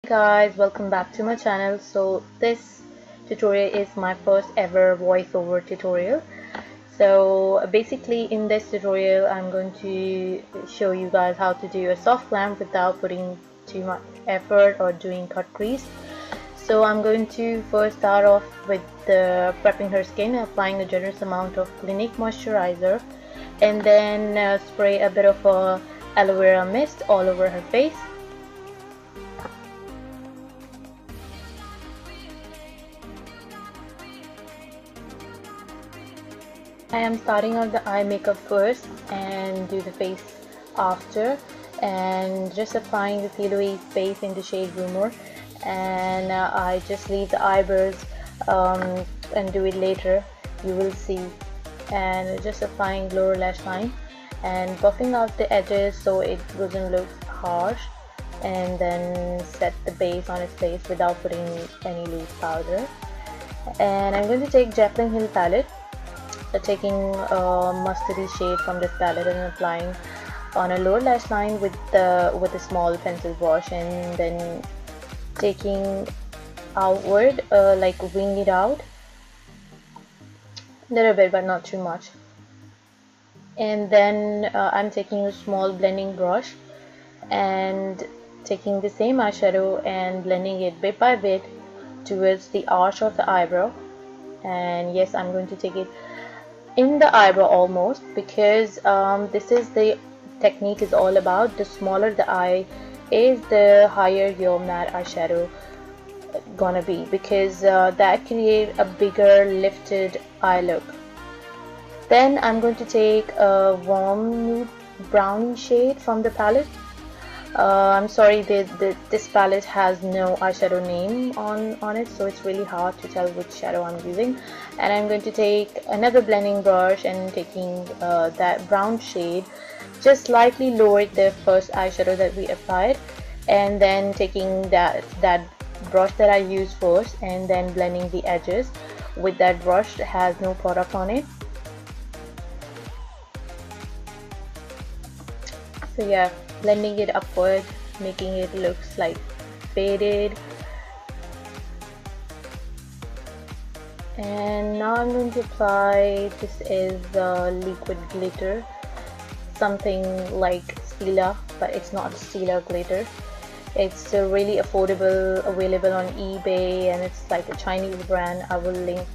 guys, welcome back to my channel. So this tutorial is my first ever voiceover tutorial. So basically in this tutorial I'm going to show you guys how to do a soft glam without putting too much effort or doing cut crease. So I'm going to first start off with prepping her skin, applying a generous amount of Clinique moisturizer, and then spray a bit of aloe vera mist all over her face. I am starting out the eye makeup first and do the face after, and just applying the Plouise base in the shade Rumor, and I just leave the eyebrows and do it later, you will see, and just applying lower lash line and buffing out the edges so it doesn't look harsh, and then set the base on its face without putting any loose powder. And I'm going to take Jackliin palette, taking a mustardy shade from this palette and applying on a lower lash line with a small pencil brush, and then taking outward, like wing it out a little bit but not too much. And then I'm taking a small blending brush and taking the same eyeshadow and blending it bit by bit towards the arch of the eyebrow. And yes, I'm going to take it in the eyebrow almost, because this is the technique is all about. The smaller the eye is, the higher your matte eyeshadow gonna be, because that creates a bigger lifted eye look. Then I'm going to take a warm nude brownie shade from the palette. I'm sorry, this palette has no eyeshadow name on it, so it's really hard to tell which shadow I'm using. And I'm going to take another blending brush and taking that brown shade, just slightly lower the first eyeshadow that we applied, and then taking that brush that I used first and then blending the edges with that brush that has no product on it. So yeah, blending it upward, making it look like faded. And now I'm going to apply, this is liquid glitter, something like Stila, but it's not Stila glitter. It's really affordable, available on eBay, and it's like a Chinese brand. I will link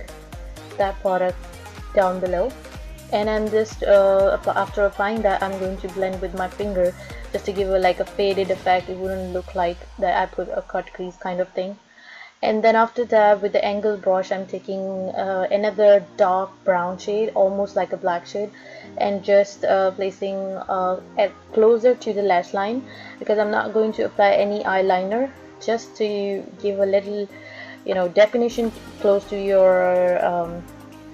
that product down below. And I'm just after applying that, I'm going to blend with my finger just to give it like a faded effect. It wouldn't look like that I put a cut crease kind of thing. And then after that, with the angled brush, I'm taking another dark brown shade, almost like a black shade, and just placing it closer to the lash line, because I'm not going to apply any eyeliner, just to give a little, definition close to your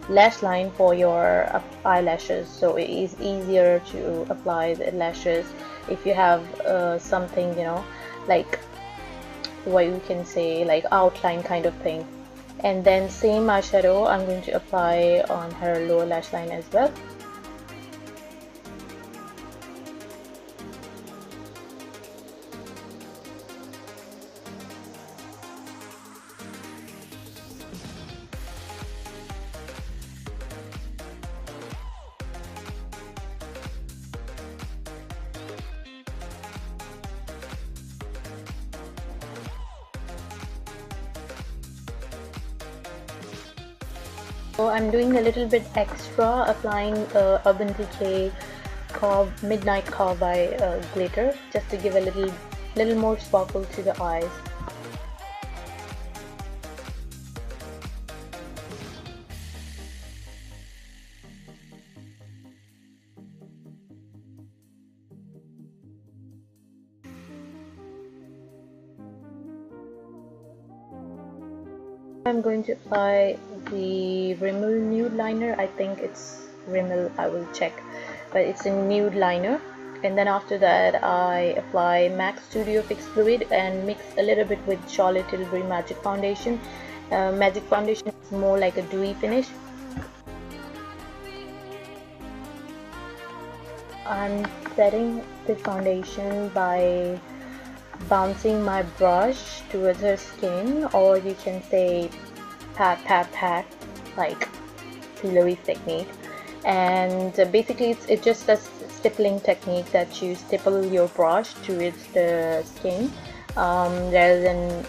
lash line for your eyelashes. So it is easier to apply the lashes if you have something, like what you can say, like outline kind of thing. And then same eyeshadow I'm going to apply on her lower lash line as well. So I'm doing a little bit extra, applying Urban Decay Midnight Cowboy glitter, just to give a little more sparkle to the eyes. I'm going to apply the Rimmel nude liner. I think it's Rimmel, I will check, but it's a nude liner. And then after that, I apply MAC Studio Fix Fluid and mix a little bit with Charlotte Tilbury Magic Foundation. Magic Foundation is more like a dewy finish. I'm setting the foundation by bouncing my brush towards her skin, or you can say pat pat pat, like Plouise technique. And basically it's just a stippling technique that you stipple your brush towards the skin, rather than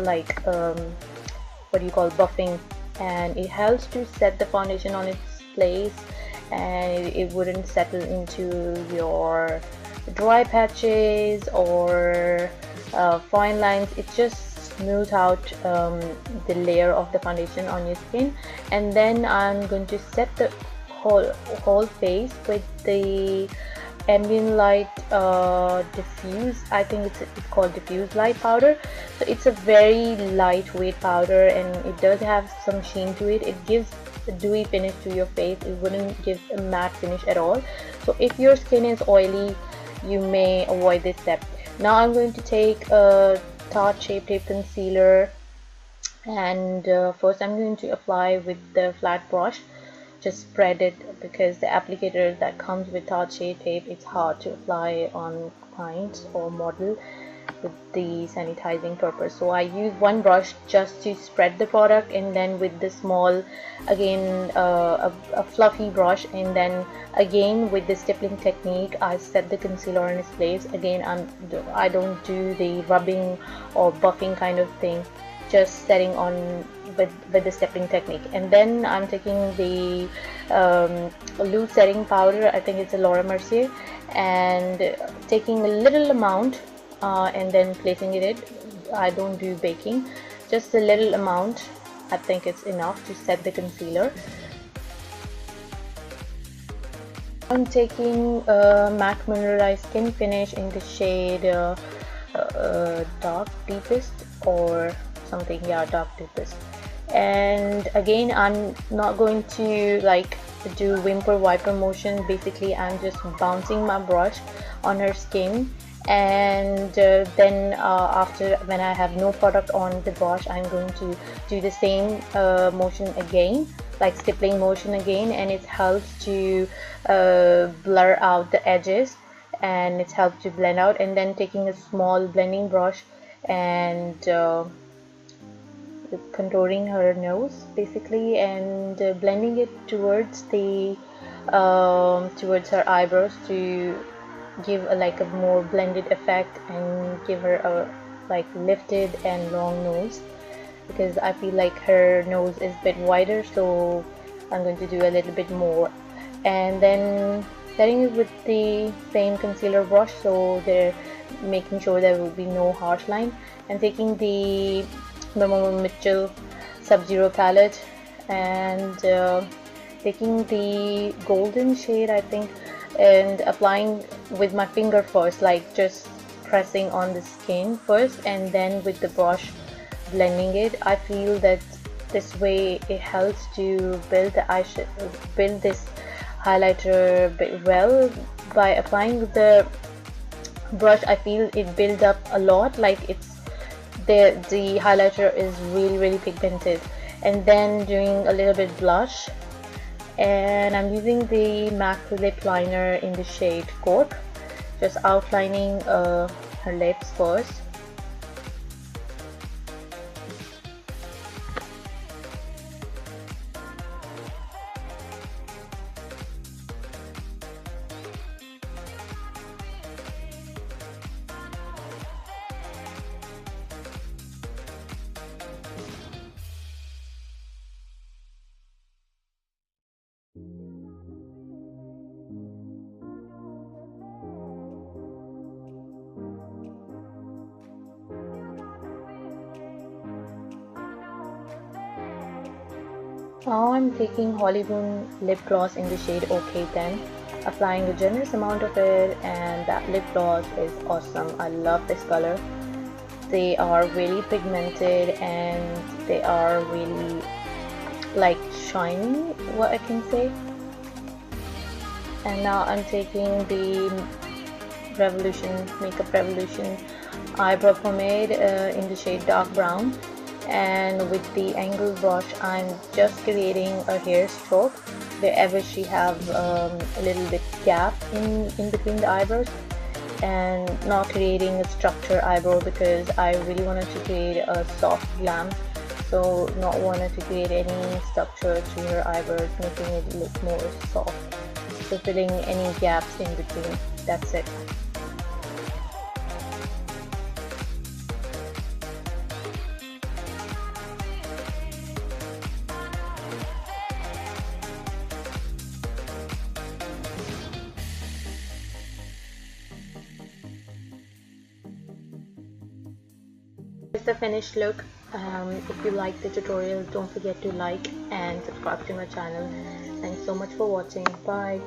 like what do you call buffing, and it helps to set the foundation on its place, and it wouldn't settle into your dry patches or fine lines. It just smooth out the layer of the foundation on your skin. And then I'm going to set the whole face with the ambient light diffuse, I think it's called diffuse light powder. So it's a very lightweight powder, and it does have some sheen to it. It gives a dewy finish to your face. It wouldn't give a matte finish at all. So if your skin is oily, you may avoid this step. Now I'm going to take a Tart Shape Tape concealer, and first I'm going to apply with the flat brush. Just spread it, because the applicator that comes with Tart Shape Tape, it's hard to apply on clients or model with the sanitizing purpose. So I use one brush just to spread the product, and then with the small, again a fluffy brush, and then again with the stippling technique I set the concealer in its place. Again, I don't do the rubbing or buffing kind of thing, just setting on with the stippling technique. And then I'm taking the loose setting powder, I think it's a Lauramercier, and taking a little amount and then placing it in. I don't do baking, just a little amount. I think it's enough to set the concealer. I'm taking MAC Mineralized Skin Finish in the shade Dark Deepest or something, yeah, Dark Deepest. And again, I'm not going to like do whimper wiper motion. Basically I'm just bouncing my brush on her skin, and then after, when I have no product on the brush, I'm going to do the same motion again, like stippling motion again, and it helps to blur out the edges, and it helps to blend out. And then taking a small blending brush and contouring her nose basically, and blending it towards the towards her eyebrows to give like a more blended effect and give her a like lifted and long nose, because I feel like her nose is a bit wider, so I'm going to do a little bit more. And then setting it with the same concealer brush, so they're making sure there will be no harsh line, and taking the mmmitchell Sub-Zero palette, and taking the golden shade, I think, and applying with my finger first, like just pressing on the skin first, and then with the brush blending it. I feel that this way it helps to build the eyeshadow, build this highlighter well. By applying with the brush, I feel it builds up a lot, like it's the highlighter is really pigmented. And then doing a little bit blush, and I'm using the MAC lip liner in the shade Cork, just outlining her lips first. Now I'm taking Hollyboon lip gloss in the shade OK10, applying a generous amount of it, and that lip gloss is awesome. I love this color. They are really pigmented, and they are really like shiny, what I can say. And now I'm taking the Makeup Revolution eyebrow pomade in the shade Dark Brown, and with the angle brush I'm just creating a hair stroke wherever she have a little bit gap in between the eyebrows. and not creating a structured eyebrow because I really wanted to create a soft glam, so not wanted to create any structure to your eyebrows, making it look more soft. So filling any gaps in between, that's it. This is the finished look. If you like the tutorial, don't forget to like and subscribe to my channel. Thanks so much for watching. Bye.